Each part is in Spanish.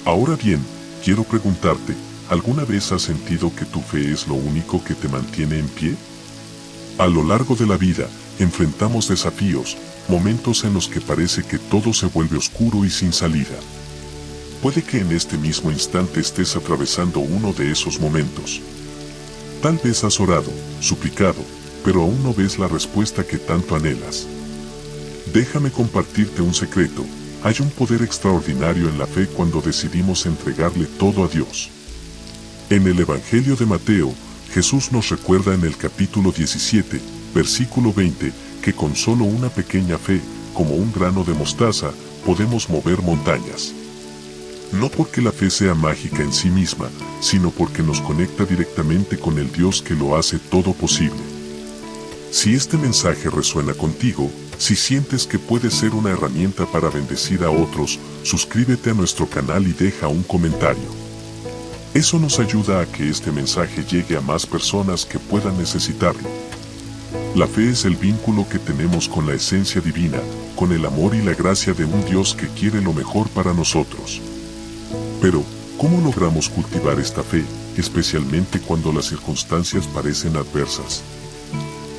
Ahora bien, quiero preguntarte, ¿alguna vez has sentido que tu fe es lo único que te mantiene en pie? A lo largo de la vida, enfrentamos desafíos, momentos en los que parece que todo se vuelve oscuro y sin salida. Puede que en este mismo instante estés atravesando uno de esos momentos. Tal vez has orado, suplicado, pero aún no ves la respuesta que tanto anhelas. Déjame compartirte un secreto. Hay un poder extraordinario en la fe cuando decidimos entregarle todo a Dios. En el Evangelio de Mateo, Jesús nos recuerda en el capítulo 17, versículo 20, que con solo una pequeña fe, como un grano de mostaza, podemos mover montañas. No porque la fe sea mágica en sí misma, sino porque nos conecta directamente con el Dios que lo hace todo posible. Si este mensaje resuena contigo, si sientes que puede ser una herramienta para bendecir a otros, suscríbete a nuestro canal y deja un comentario. Eso nos ayuda a que este mensaje llegue a más personas que puedan necesitarlo. La fe es el vínculo que tenemos con la esencia divina, con el amor y la gracia de un Dios que quiere lo mejor para nosotros. Pero, ¿cómo logramos cultivar esta fe, especialmente cuando las circunstancias parecen adversas?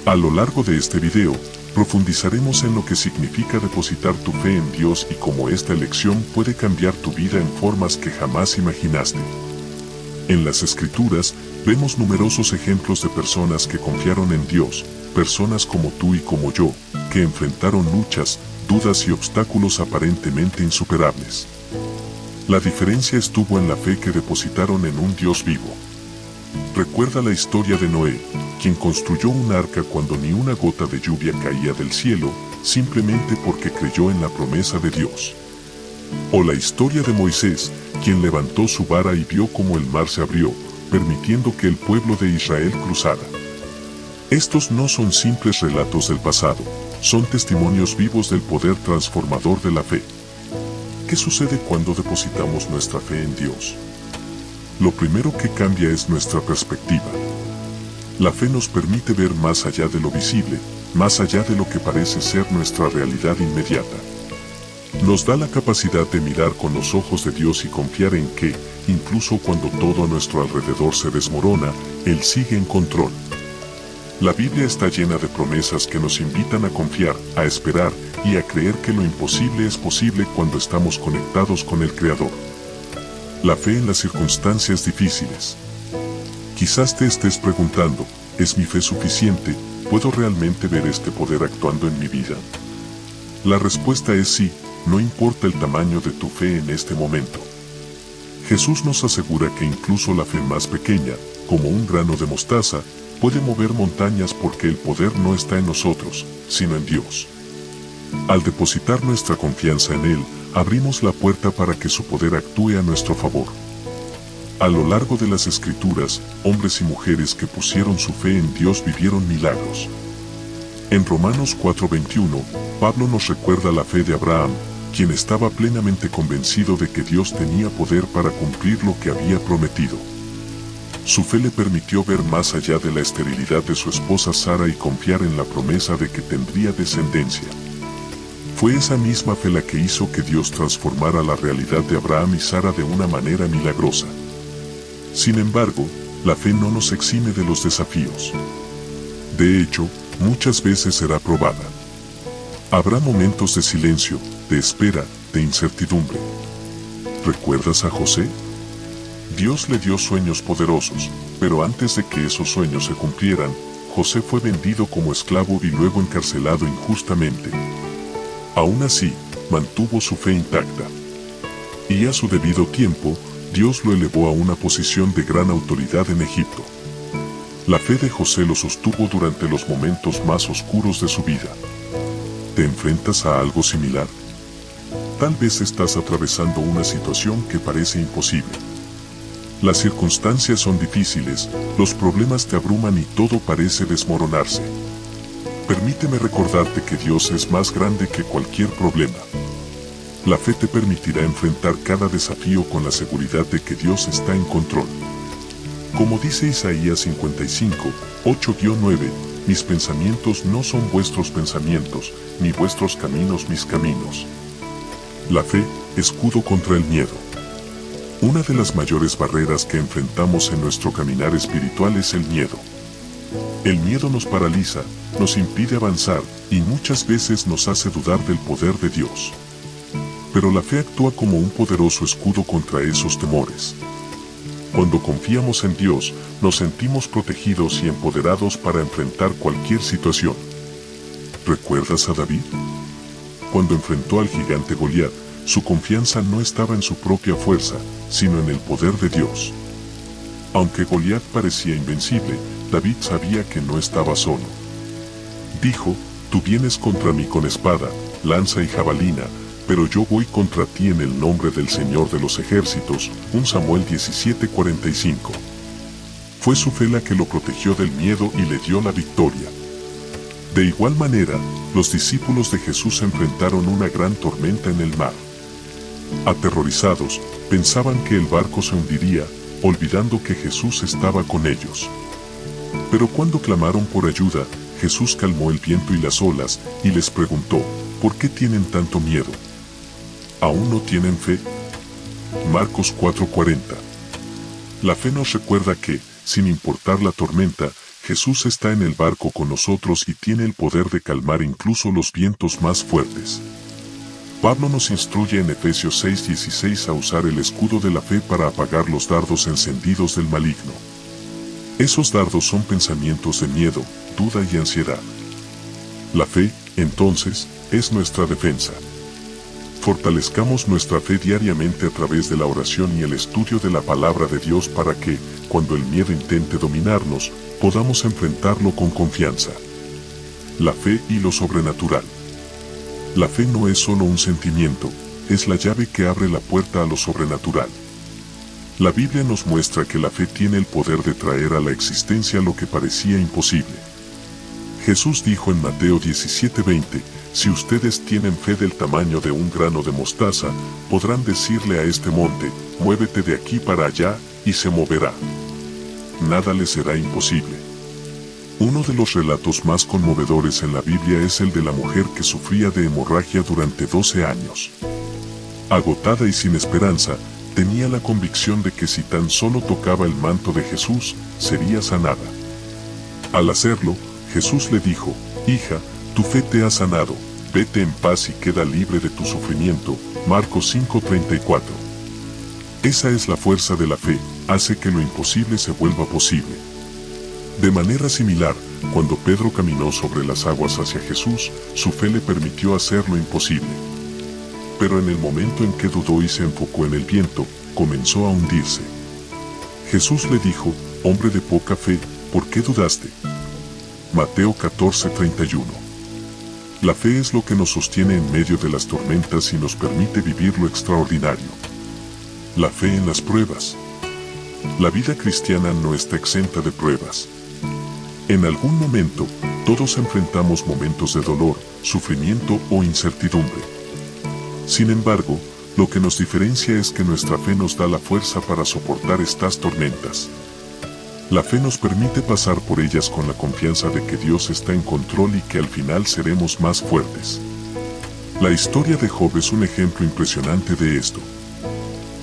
A lo largo de este video, profundizaremos en lo que significa depositar tu fe en Dios y cómo esta elección puede cambiar tu vida en formas que jamás imaginaste. En las Escrituras, vemos numerosos ejemplos de personas que confiaron en Dios, personas como tú y como yo, que enfrentaron luchas, dudas y obstáculos aparentemente insuperables. La diferencia estuvo en la fe que depositaron en un Dios vivo. Recuerda la historia de Noé, quien construyó un arca cuando ni una gota de lluvia caía del cielo, simplemente porque creyó en la promesa de Dios. O la historia de Moisés, quien levantó su vara y vio cómo el mar se abrió, permitiendo que el pueblo de Israel cruzara. Estos no son simples relatos del pasado, son testimonios vivos del poder transformador de la fe. ¿Qué sucede cuando depositamos nuestra fe en Dios? Lo primero que cambia es nuestra perspectiva. La fe nos permite ver más allá de lo visible, más allá de lo que parece ser nuestra realidad inmediata. Nos da la capacidad de mirar con los ojos de Dios y confiar en que, incluso cuando todo a nuestro alrededor se desmorona, Él sigue en control. La Biblia está llena de promesas que nos invitan a confiar, a esperar y a creer que lo imposible es posible cuando estamos conectados con el Creador. La fe en las circunstancias difíciles. Quizás te estés preguntando, ¿es mi fe suficiente? ¿Puedo realmente ver este poder actuando en mi vida? La respuesta es sí, no importa el tamaño de tu fe en este momento. Jesús nos asegura que incluso la fe más pequeña, como un grano de mostaza, puede mover montañas porque el poder no está en nosotros, sino en Dios. Al depositar nuestra confianza en Él, abrimos la puerta para que su poder actúe a nuestro favor. A lo largo de las Escrituras, hombres y mujeres que pusieron su fe en Dios vivieron milagros. En Romanos 4:21, Pablo nos recuerda la fe de Abraham, quien estaba plenamente convencido de que Dios tenía poder para cumplir lo que había prometido. Su fe le permitió ver más allá de la esterilidad de su esposa Sara y confiar en la promesa de que tendría descendencia. Fue esa misma fe la que hizo que Dios transformara la realidad de Abraham y Sara de una manera milagrosa. Sin embargo, la fe no nos exime de los desafíos. De hecho, muchas veces será probada. Habrá momentos de silencio, de espera, de incertidumbre. ¿Recuerdas a José? Dios le dio sueños poderosos, pero antes de que esos sueños se cumplieran, José fue vendido como esclavo y luego encarcelado injustamente. Aún así, mantuvo su fe intacta. Y a su debido tiempo, Dios lo elevó a una posición de gran autoridad en Egipto. La fe de José lo sostuvo durante los momentos más oscuros de su vida. ¿Te enfrentas a algo similar? Tal vez estás atravesando una situación que parece imposible. Las circunstancias son difíciles, los problemas te abruman y todo parece desmoronarse. Permíteme recordarte que Dios es más grande que cualquier problema. La fe te permitirá enfrentar cada desafío con la seguridad de que Dios está en control. Como dice Isaías 55, 8-9, mis pensamientos no son vuestros pensamientos, ni vuestros caminos mis caminos. La fe, escudo contra el miedo. Una de las mayores barreras que enfrentamos en nuestro caminar espiritual es el miedo. El miedo nos paraliza, nos impide avanzar y muchas veces nos hace dudar del poder de Dios. Pero la fe actúa como un poderoso escudo contra esos temores. Cuando confiamos en Dios, nos sentimos protegidos y empoderados para enfrentar cualquier situación. ¿Recuerdas a David? Cuando enfrentó al gigante Goliat, su confianza no estaba en su propia fuerza, sino en el poder de Dios. Aunque Goliat parecía invencible, David sabía que no estaba solo. Dijo: «Tú vienes contra mí con espada, lanza y jabalina, pero yo voy contra ti en el nombre del Señor de los ejércitos». 1 Samuel 17:45. Fue su fe la que lo protegió del miedo y le dio la victoria. De igual manera, los discípulos de Jesús enfrentaron una gran tormenta en el mar. Aterrorizados, pensaban que el barco se hundiría, olvidando que Jesús estaba con ellos. Pero cuando clamaron por ayuda, Jesús calmó el viento y las olas, y les preguntó: ¿por qué tienen tanto miedo? ¿Aún no tienen fe? Marcos 4:40. La fe nos recuerda que, sin importar la tormenta, Jesús está en el barco con nosotros y tiene el poder de calmar incluso los vientos más fuertes. Pablo nos instruye en Efesios 6:16 a usar el escudo de la fe para apagar los dardos encendidos del maligno. Esos dardos son pensamientos de miedo, duda y ansiedad. La fe, entonces, es nuestra defensa. Fortalezcamos nuestra fe diariamente a través de la oración y el estudio de la palabra de Dios para que, cuando el miedo intente dominarnos, podamos enfrentarlo con confianza. La fe y lo sobrenatural. La fe no es solo un sentimiento, es la llave que abre la puerta a lo sobrenatural. La Biblia nos muestra que la fe tiene el poder de traer a la existencia lo que parecía imposible. Jesús dijo en Mateo 17:20, «Si ustedes tienen fe del tamaño de un grano de mostaza, podrán decirle a este monte, muévete de aquí para allá, y se moverá. Nada les será imposible». Uno de los relatos más conmovedores en la Biblia es el de la mujer que sufría de hemorragia durante 12 años. Agotada y sin esperanza, tenía la convicción de que si tan solo tocaba el manto de Jesús, sería sanada. Al hacerlo, Jesús le dijo: «Hija, tu fe te ha sanado, vete en paz y queda libre de tu sufrimiento». Marcos 5:34. Esa es la fuerza de la fe, hace que lo imposible se vuelva posible. De manera similar, cuando Pedro caminó sobre las aguas hacia Jesús, su fe le permitió hacer lo imposible. Pero en el momento en que dudó y se enfocó en el viento, comenzó a hundirse. Jesús le dijo: «Hombre de poca fe, ¿por qué dudaste?». Mateo 14:31. La fe es lo que nos sostiene en medio de las tormentas y nos permite vivir lo extraordinario. La fe en las pruebas. La vida cristiana no está exenta de pruebas. En algún momento, todos enfrentamos momentos de dolor, sufrimiento o incertidumbre. Sin embargo, lo que nos diferencia es que nuestra fe nos da la fuerza para soportar estas tormentas. La fe nos permite pasar por ellas con la confianza de que Dios está en control y que al final seremos más fuertes. La historia de Job es un ejemplo impresionante de esto.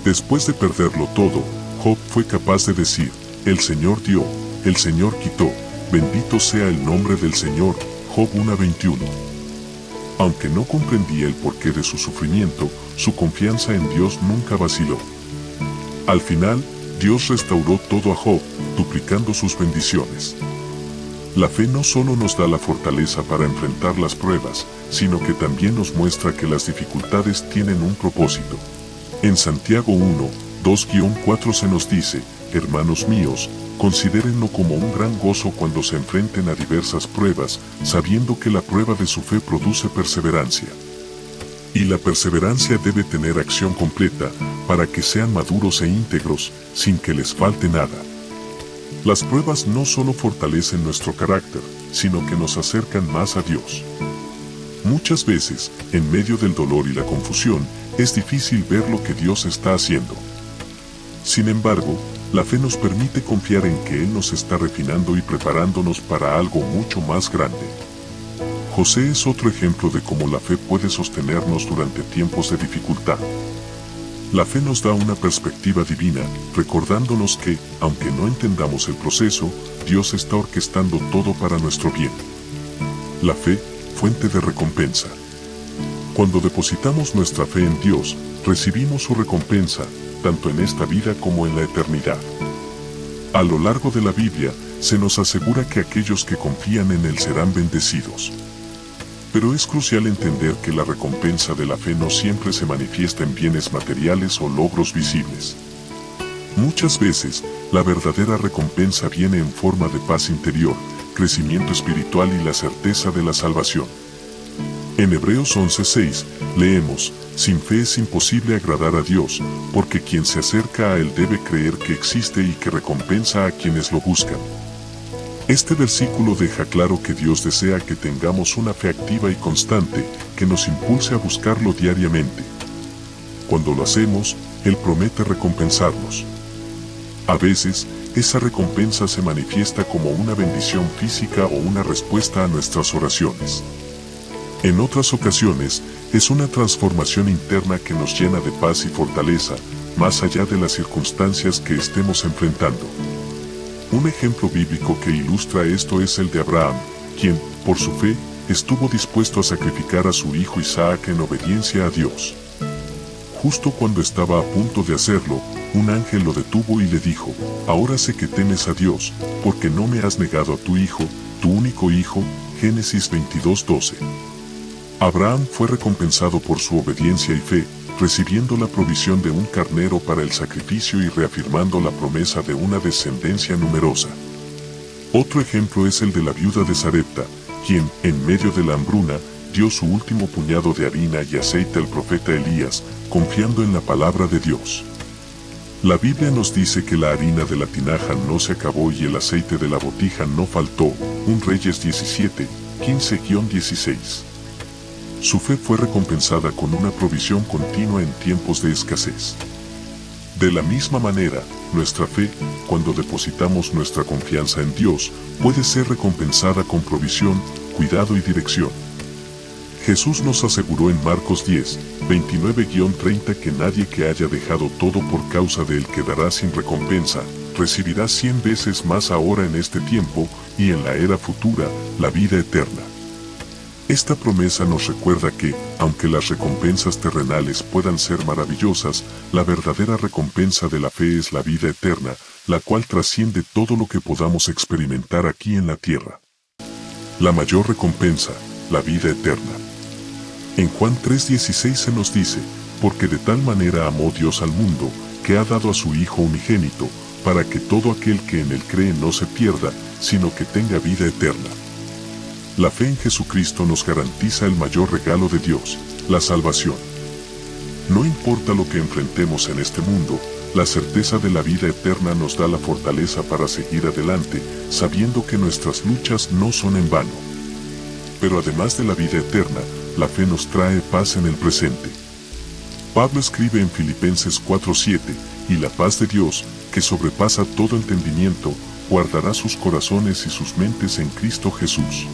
Después de perderlo todo, Job fue capaz de decir: «El Señor dio, el Señor quitó, bendito sea el nombre del Señor». Job 1:21. Aunque no comprendía el porqué de su sufrimiento, su confianza en Dios nunca vaciló. Al final, Dios restauró todo a Job, duplicando sus bendiciones. La fe no solo nos da la fortaleza para enfrentar las pruebas, sino que también nos muestra que las dificultades tienen un propósito. En Santiago 1:2-4 se nos dice: «Hermanos míos, considérenlo como un gran gozo cuando se enfrenten a diversas pruebas, sabiendo que la prueba de su fe produce perseverancia. Y la perseverancia debe tener acción completa, para que sean maduros e íntegros, sin que les falte nada». Las pruebas no solo fortalecen nuestro carácter, sino que nos acercan más a Dios. Muchas veces, en medio del dolor y la confusión, es difícil ver lo que Dios está haciendo. Sin embargo, la fe nos permite confiar en que Él nos está refinando y preparándonos para algo mucho más grande. José es otro ejemplo de cómo la fe puede sostenernos durante tiempos de dificultad. La fe nos da una perspectiva divina, recordándonos que, aunque no entendamos el proceso, Dios está orquestando todo para nuestro bien. La fe, fuente de recompensa. Cuando depositamos nuestra fe en Dios, recibimos su recompensa, tanto en esta vida como en la eternidad. A lo largo de la Biblia, se nos asegura que aquellos que confían en Él serán bendecidos. Pero es crucial entender que la recompensa de la fe no siempre se manifiesta en bienes materiales o logros visibles. Muchas veces, la verdadera recompensa viene en forma de paz interior, crecimiento espiritual y la certeza de la salvación. En Hebreos 11:6, leemos, sin fe es imposible agradar a Dios, porque quien se acerca a Él debe creer que existe y que recompensa a quienes lo buscan. Este versículo deja claro que Dios desea que tengamos una fe activa y constante, que nos impulse a buscarlo diariamente. Cuando lo hacemos, Él promete recompensarnos. A veces, esa recompensa se manifiesta como una bendición física o una respuesta a nuestras oraciones. En otras ocasiones, es una transformación interna que nos llena de paz y fortaleza, más allá de las circunstancias que estemos enfrentando. Un ejemplo bíblico que ilustra esto es el de Abraham, quien, por su fe, estuvo dispuesto a sacrificar a su hijo Isaac en obediencia a Dios. Justo cuando estaba a punto de hacerlo, un ángel lo detuvo y le dijo, ahora sé que temes a Dios, porque no me has negado a tu hijo, tu único hijo. Génesis 22:12. Abraham fue recompensado por su obediencia y fe, recibiendo la provisión de un carnero para el sacrificio y reafirmando la promesa de una descendencia numerosa. Otro ejemplo es el de la viuda de Sarepta, quien, en medio de la hambruna, dio su último puñado de harina y aceite al profeta Elías, confiando en la palabra de Dios. La Biblia nos dice que la harina de la tinaja no se acabó y el aceite de la botija no faltó, 1 Reyes 17, 15-16. Su fe fue recompensada con una provisión continua en tiempos de escasez. De la misma manera, nuestra fe, cuando depositamos nuestra confianza en Dios, puede ser recompensada con provisión, cuidado y dirección. Jesús nos aseguró en Marcos 10, 29-30 que nadie que haya dejado todo por causa de Él quedará sin recompensa, recibirá 100 veces más ahora en este tiempo, y en la era futura, la vida eterna. Esta promesa nos recuerda que, aunque las recompensas terrenales puedan ser maravillosas, la verdadera recompensa de la fe es la vida eterna, la cual trasciende todo lo que podamos experimentar aquí en la tierra. La mayor recompensa, la vida eterna. En Juan 3:16 se nos dice, porque de tal manera amó Dios al mundo, que ha dado a su Hijo unigénito, para que todo aquel que en Él cree no se pierda, sino que tenga vida eterna. La fe en Jesucristo nos garantiza el mayor regalo de Dios, la salvación. No importa lo que enfrentemos en este mundo, la certeza de la vida eterna nos da la fortaleza para seguir adelante, sabiendo que nuestras luchas no son en vano. Pero además de la vida eterna, la fe nos trae paz en el presente. Pablo escribe en Filipenses 4:7, y la paz de Dios, que sobrepasa todo entendimiento, guardará sus corazones y sus mentes en Cristo Jesús.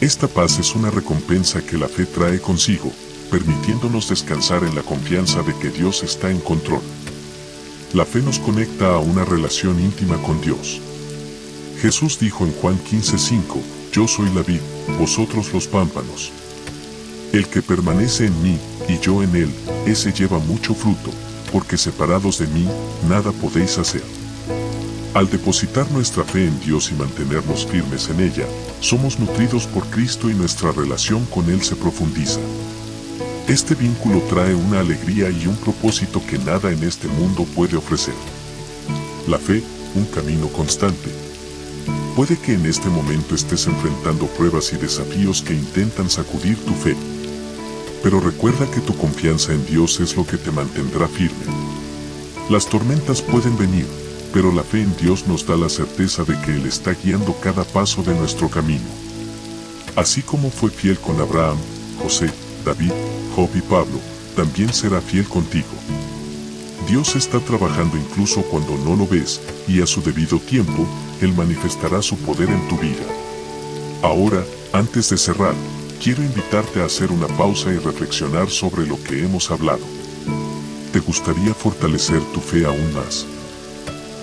Esta paz es una recompensa que la fe trae consigo, permitiéndonos descansar en la confianza de que Dios está en control. La fe nos conecta a una relación íntima con Dios. Jesús dijo en Juan 15:5, yo soy la vid, vosotros los pámpanos. El que permanece en mí, y yo en él, ese lleva mucho fruto, porque separados de mí, nada podéis hacer. Al depositar nuestra fe en Dios y mantenernos firmes en ella, somos nutridos por Cristo y nuestra relación con Él se profundiza. Este vínculo trae una alegría y un propósito que nada en este mundo puede ofrecer. La fe, un camino constante. Puede que en este momento estés enfrentando pruebas y desafíos que intentan sacudir tu fe. Pero recuerda que tu confianza en Dios es lo que te mantendrá firme. Las tormentas pueden venir, pero la fe en Dios nos da la certeza de que Él está guiando cada paso de nuestro camino. Así como fue fiel con Abraham, José, David, Job y Pablo, también será fiel contigo. Dios está trabajando incluso cuando no lo ves, y a su debido tiempo, Él manifestará su poder en tu vida. Ahora, antes de cerrar, quiero invitarte a hacer una pausa y reflexionar sobre lo que hemos hablado. ¿Te gustaría fortalecer tu fe aún más?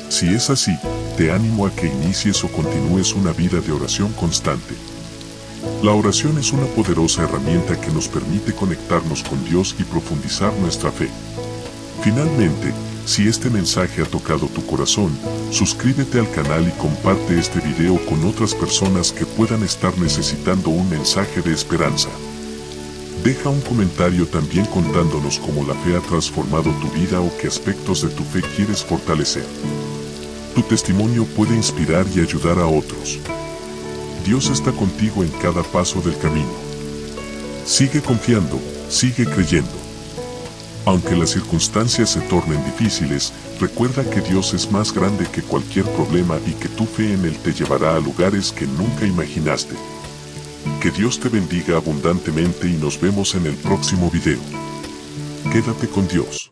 Si es así, te animo a que inicies o continúes una vida de oración constante. La oración es una poderosa herramienta que nos permite conectarnos con Dios y profundizar nuestra fe. Finalmente, si este mensaje ha tocado tu corazón, suscríbete al canal y comparte este video con otras personas que puedan estar necesitando un mensaje de esperanza. Deja un comentario también contándonos cómo la fe ha transformado tu vida o qué aspectos de tu fe quieres fortalecer. Tu testimonio puede inspirar y ayudar a otros. Dios está contigo en cada paso del camino. Sigue confiando, sigue creyendo. Aunque las circunstancias se tornen difíciles, recuerda que Dios es más grande que cualquier problema y que tu fe en Él te llevará a lugares que nunca imaginaste. Que Dios te bendiga abundantemente y nos vemos en el próximo video. Quédate con Dios.